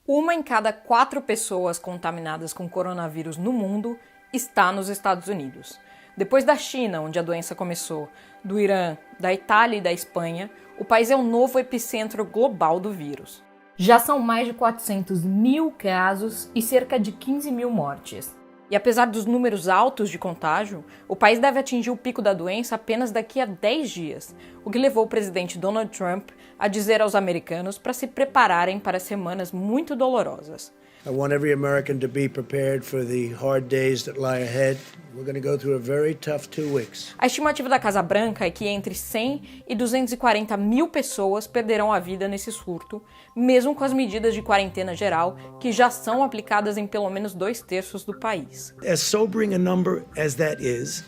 Uma em cada 4 pessoas contaminadas com coronavírus no mundo está nos Estados Unidos. Depois da China, onde a doença começou, do Irã, da Itália e da Espanha, o país é o novo epicentro global do vírus. Já são mais de 400 mil casos e cerca de 15 mil mortes. E apesar dos números altos de contágio, o país deve atingir o pico da doença apenas daqui a 10 dias, o que levou o presidente Donald Trump a dizer aos americanos para se prepararem para semanas muito dolorosas. I want every American to be prepared for the hard days that lie ahead. We're going to go through a very tough 2 weeks. A estimativa da Casa Branca é que entre 100 e 240 mil pessoas perderão a vida nesse surto, mesmo com as medidas de quarentena geral que já são aplicadas em pelo menos 2/3 do país. As sobering a number as that is,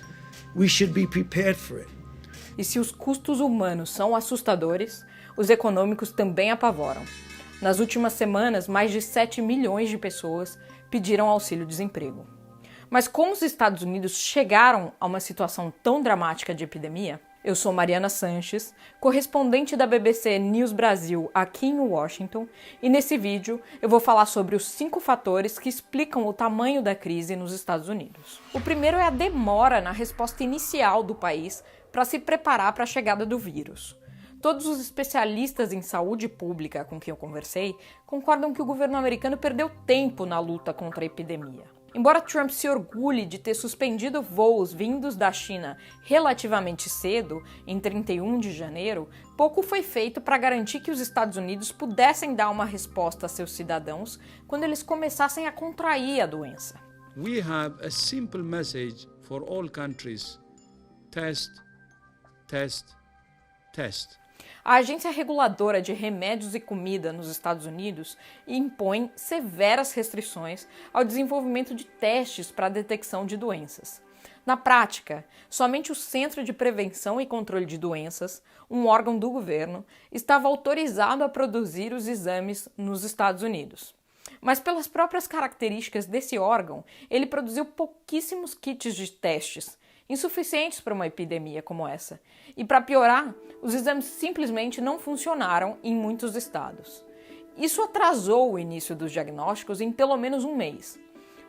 we should be prepared for it. E se os custos humanos são assustadores, os econômicos também apavoram. Nas últimas semanas, mais de 7 milhões de pessoas pediram auxílio-desemprego. Mas como os Estados Unidos chegaram a uma situação tão dramática de epidemia? Eu sou Mariana Sanches, correspondente da BBC News Brasil aqui em Washington, e nesse vídeo eu vou falar sobre os 5 fatores que explicam o tamanho da crise nos Estados Unidos. O primeiro é a demora na resposta inicial do país para se preparar para a chegada do vírus. Todos os especialistas em saúde pública com quem eu conversei concordam que o governo americano perdeu tempo na luta contra a epidemia. Embora Trump se orgulhe de ter suspendido voos vindos da China relativamente cedo, em 31 de janeiro, pouco foi feito para garantir que os Estados Unidos pudessem dar uma resposta a seus cidadãos quando eles começassem a contrair a doença. We have a simple message for all countries. Test, test, test. A Agência Reguladora de Remédios e Comida nos Estados Unidos impõe severas restrições ao desenvolvimento de testes para a detecção de doenças. Na prática, somente o Centro de Prevenção e Controle de Doenças, um órgão do governo, estava autorizado a produzir os exames nos Estados Unidos. Mas pelas próprias características desse órgão, ele produziu pouquíssimos kits de testes, insuficientes para uma epidemia como essa. E para piorar, os exames simplesmente não funcionaram em muitos estados. Isso atrasou o início dos diagnósticos em pelo menos um mês.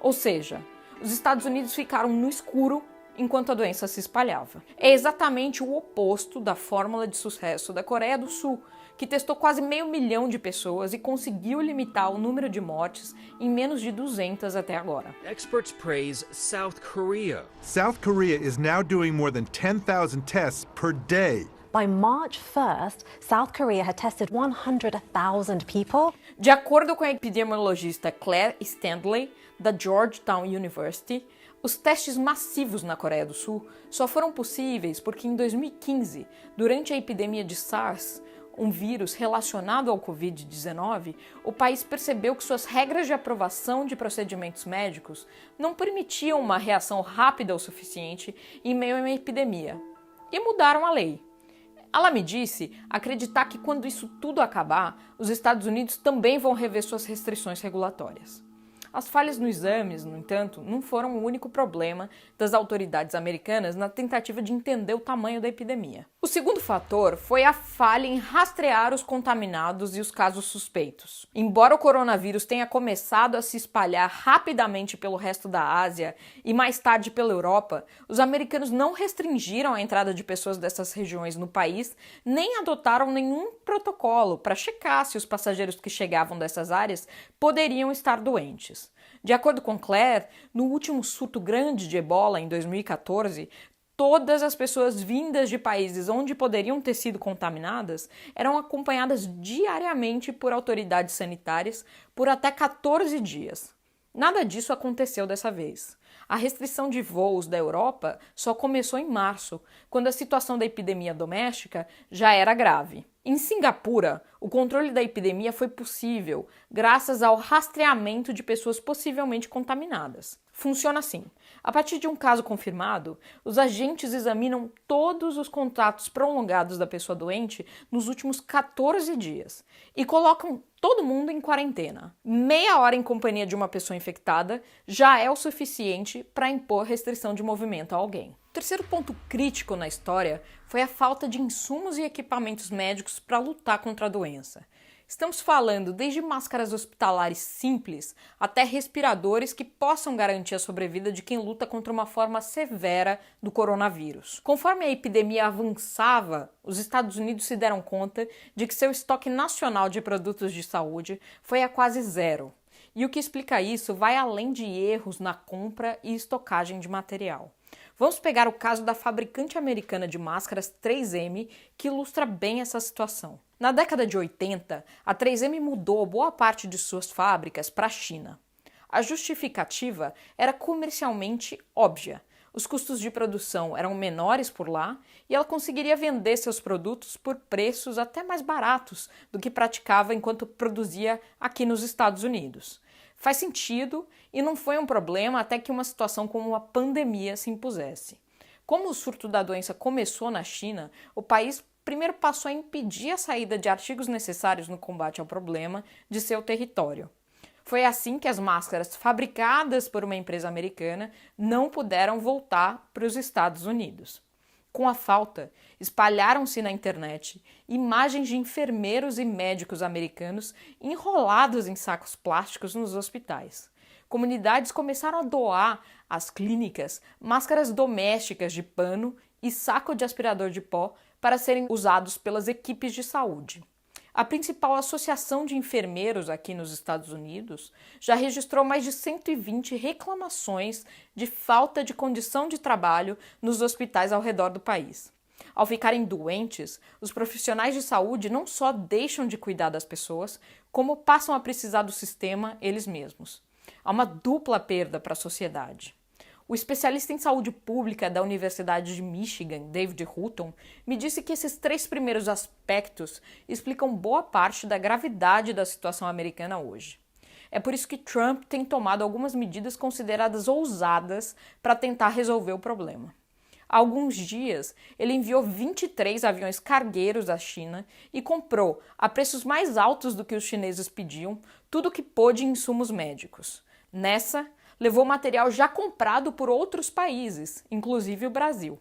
Ou seja, os Estados Unidos ficaram no escuro enquanto a doença se espalhava. É exatamente o oposto da fórmula de sucesso da Coreia do Sul, que testou quase 500 mil de pessoas e conseguiu limitar o número de mortes em menos de 200 até agora. Experts praise South Korea. South Korea is now doing more than 10,000 tests per day. By March 1st, South Korea had tested 100,000 people. De acordo com a epidemiologista Claire Standley, da Georgetown University, os testes massivos na Coreia do Sul só foram possíveis porque em 2015, durante a epidemia de SARS, um vírus relacionado ao Covid-19, o país percebeu que suas regras de aprovação de procedimentos médicos não permitiam uma reação rápida o suficiente em meio a uma epidemia, e mudaram a lei. Ela me disse acreditar que quando isso tudo acabar, os Estados Unidos também vão rever suas restrições regulatórias. As falhas nos exames, no entanto, não foram o único problema das autoridades americanas na tentativa de entender o tamanho da epidemia. O segundo fator foi a falha em rastrear os contaminados e os casos suspeitos. Embora o coronavírus tenha começado a se espalhar rapidamente pelo resto da Ásia e mais tarde pela Europa, os americanos não restringiram a entrada de pessoas dessas regiões no país, nem adotaram nenhum protocolo para checar se os passageiros que chegavam dessas áreas poderiam estar doentes. De acordo com Claire, no último surto grande de ebola em 2014, todas as pessoas vindas de países onde poderiam ter sido contaminadas eram acompanhadas diariamente por autoridades sanitárias por até 14 dias. Nada disso aconteceu dessa vez. A restrição de voos da Europa só começou em março, quando a situação da epidemia doméstica já era grave. Em Singapura, o controle da epidemia foi possível graças ao rastreamento de pessoas possivelmente contaminadas. Funciona assim. A partir de um caso confirmado, os agentes examinam todos os contatos prolongados da pessoa doente nos últimos 14 dias e colocam todo mundo em quarentena. Meia hora em companhia de uma pessoa infectada já é o suficiente para impor restrição de movimento a alguém. O terceiro ponto crítico na história foi a falta de insumos e equipamentos médicos para lutar contra a doença. Estamos falando desde máscaras hospitalares simples até respiradores que possam garantir a sobrevida de quem luta contra uma forma severa do coronavírus. Conforme a epidemia avançava, os Estados Unidos se deram conta de que seu estoque nacional de produtos de saúde foi a quase zero. E o que explica isso vai além de erros na compra e estocagem de material. Vamos pegar o caso da fabricante americana de máscaras 3M, que ilustra bem essa situação. Na década de 80, a 3M mudou boa parte de suas fábricas para a China. A justificativa era comercialmente óbvia. Os custos de produção eram menores por lá e ela conseguiria vender seus produtos por preços até mais baratos do que praticava enquanto produzia aqui nos Estados Unidos. Faz sentido e não foi um problema até que uma situação como a pandemia se impusesse. Como o surto da doença começou na China, o país primeiro passou a impedir a saída de artigos necessários no combate ao problema de seu território. Foi assim que as máscaras fabricadas por uma empresa americana não puderam voltar para os Estados Unidos. Com a falta, espalharam-se na internet imagens de enfermeiros e médicos americanos enrolados em sacos plásticos nos hospitais. Comunidades começaram a doar às clínicas máscaras domésticas de pano e saco de aspirador de pó para serem usados pelas equipes de saúde. A principal associação de enfermeiros aqui nos Estados Unidos já registrou mais de 120 reclamações de falta de condição de trabalho nos hospitais ao redor do país. Ao ficarem doentes, os profissionais de saúde não só deixam de cuidar das pessoas, como passam a precisar do sistema eles mesmos. Há uma dupla perda para a sociedade. O especialista em saúde pública da Universidade de Michigan, David Hutton, me disse que esses 3 primeiros aspectos explicam boa parte da gravidade da situação americana hoje. É por isso que Trump tem tomado algumas medidas consideradas ousadas para tentar resolver o problema. Há alguns dias, ele enviou 23 aviões cargueiros à China e comprou, a preços mais altos do que os chineses pediam, tudo o que pôde em insumos médicos. Nessa, levou material já comprado por outros países, inclusive o Brasil.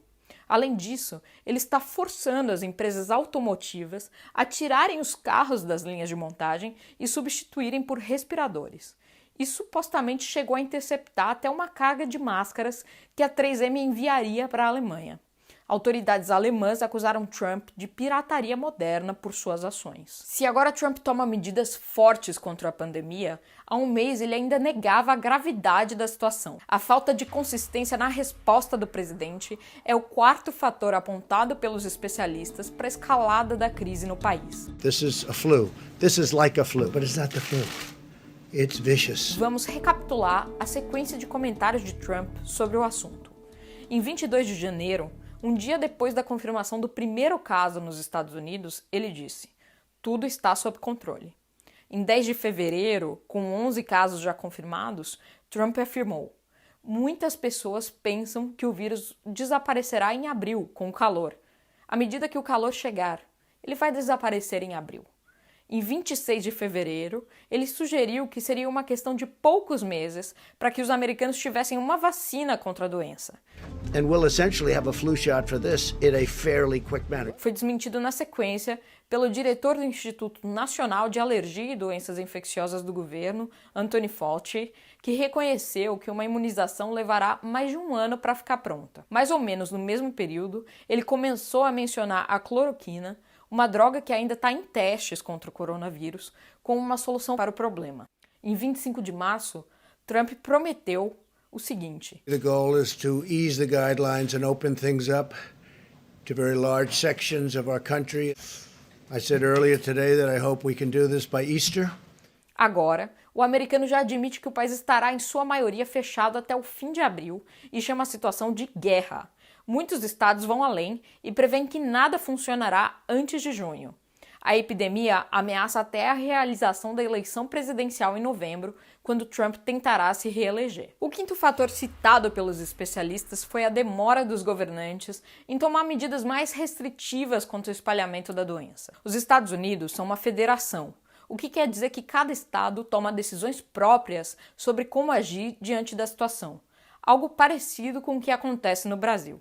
Além disso, ele está forçando as empresas automotivas a tirarem os carros das linhas de montagem e substituírem por respiradores. E supostamente chegou a interceptar até uma carga de máscaras que a 3M enviaria para a Alemanha. Autoridades alemãs acusaram Trump de pirataria moderna por suas ações. Se agora Trump toma medidas fortes contra a pandemia, há um mês ele ainda negava a gravidade da situação. A falta de consistência na resposta do presidente é o 4º fator apontado pelos especialistas para a escalada da crise no país. This is a flu. This is like a flu, but it's not the flu. It's vicious. Vamos recapitular a sequência de comentários de Trump sobre o assunto. Em 22 de janeiro, um dia depois da confirmação do primeiro caso nos Estados Unidos, ele disse: "Tudo está sob controle". Em 10 de fevereiro, com 11 casos já confirmados, Trump afirmou: "Muitas pessoas pensam que o vírus desaparecerá em abril, com o calor. À medida que o calor chegar, ele vai desaparecer em abril". Em 26 de fevereiro, ele sugeriu que seria uma questão de poucos meses para que os americanos tivessem uma vacina contra a doença. And we'll essentially have a flu shot for this in a fairly quick manner. Foi desmentido na sequência pelo diretor do Instituto Nacional de Alergia e Doenças Infecciosas do governo, Anthony Fauci, que reconheceu que uma imunização levará mais de um ano para ficar pronta. Mais ou menos no mesmo período, ele começou a mencionar a cloroquina, uma droga que ainda está em testes contra o coronavírus, como uma solução para o problema. Em 25 de março, Trump prometeu o seguinte: The goal is to ease the guidelines and open things up to very large sections of our country. I said earlier today that I hope we can do this by Easter. Agora, o americano já admite que o país estará em sua maioria fechado até o fim de abril e chama a situação de guerra. Muitos estados vão além e prevêem que nada funcionará antes de junho. A epidemia ameaça até a realização da eleição presidencial em novembro, quando Trump tentará se reeleger. O 5º fator citado pelos especialistas foi a demora dos governantes em tomar medidas mais restritivas contra o espalhamento da doença. Os Estados Unidos são uma federação, o que quer dizer que cada estado toma decisões próprias sobre como agir diante da situação, algo parecido com o que acontece no Brasil.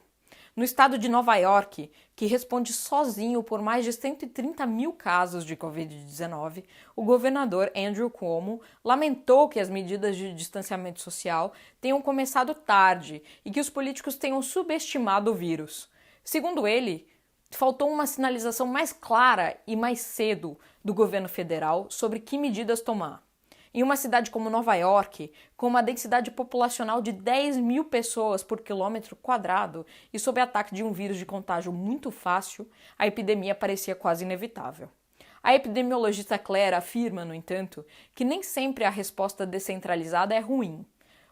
No estado de Nova York, que responde sozinho por mais de 130 mil casos de Covid-19, o governador Andrew Cuomo lamentou que as medidas de distanciamento social tenham começado tarde e que os políticos tenham subestimado o vírus. Segundo ele, faltou uma sinalização mais clara e mais cedo do governo federal sobre que medidas tomar. Em uma cidade como Nova York, com uma densidade populacional de 10 mil pessoas por quilômetro quadrado e sob ataque de um vírus de contágio muito fácil, a epidemia parecia quase inevitável. A epidemiologista Claire afirma, no entanto, que nem sempre a resposta descentralizada é ruim.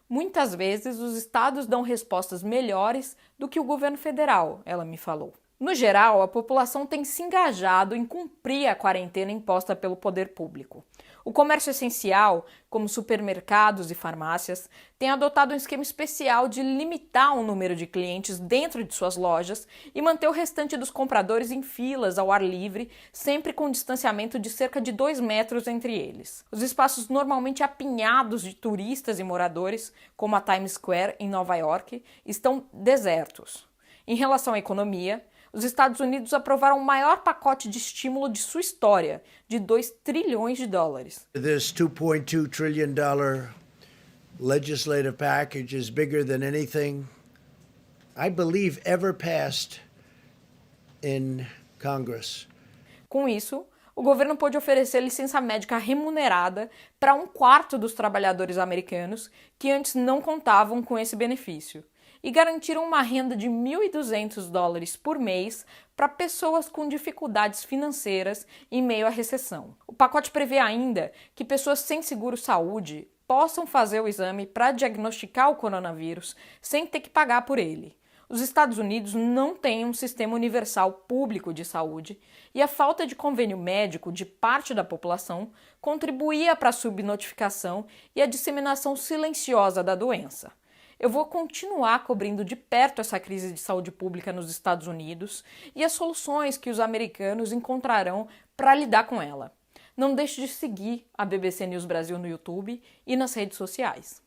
Muitas vezes os estados dão respostas melhores do que o governo federal, ela me falou. No geral, a população tem se engajado em cumprir a quarentena imposta pelo poder público. O comércio essencial, como supermercados e farmácias, tem adotado um esquema especial de limitar o número de clientes dentro de suas lojas e manter o restante dos compradores em filas ao ar livre, sempre com um distanciamento de cerca de 2 metros entre eles. Os espaços normalmente apinhados de turistas e moradores, como a Times Square em Nova York, estão desertos. Em relação à economia, os Estados Unidos aprovaram o maior pacote de estímulo de sua história, de 2 trilhões de dólares. This $2.2 trillion legislative package is bigger than anything I believe ever passed in Congress. Com isso, o governo pôde oferecer licença médica remunerada para 1/4 dos trabalhadores americanos que antes não contavam com esse benefício, e garantiram uma renda de $1.200 por mês para pessoas com dificuldades financeiras em meio à recessão. O pacote prevê ainda que pessoas sem seguro-saúde possam fazer o exame para diagnosticar o coronavírus sem ter que pagar por ele. Os Estados Unidos não têm um sistema universal público de saúde e a falta de convênio médico de parte da população contribuía para a subnotificação e a disseminação silenciosa da doença. Eu vou continuar cobrindo de perto essa crise de saúde pública nos Estados Unidos e as soluções que os americanos encontrarão para lidar com ela. Não deixe de seguir a BBC News Brasil no YouTube e nas redes sociais.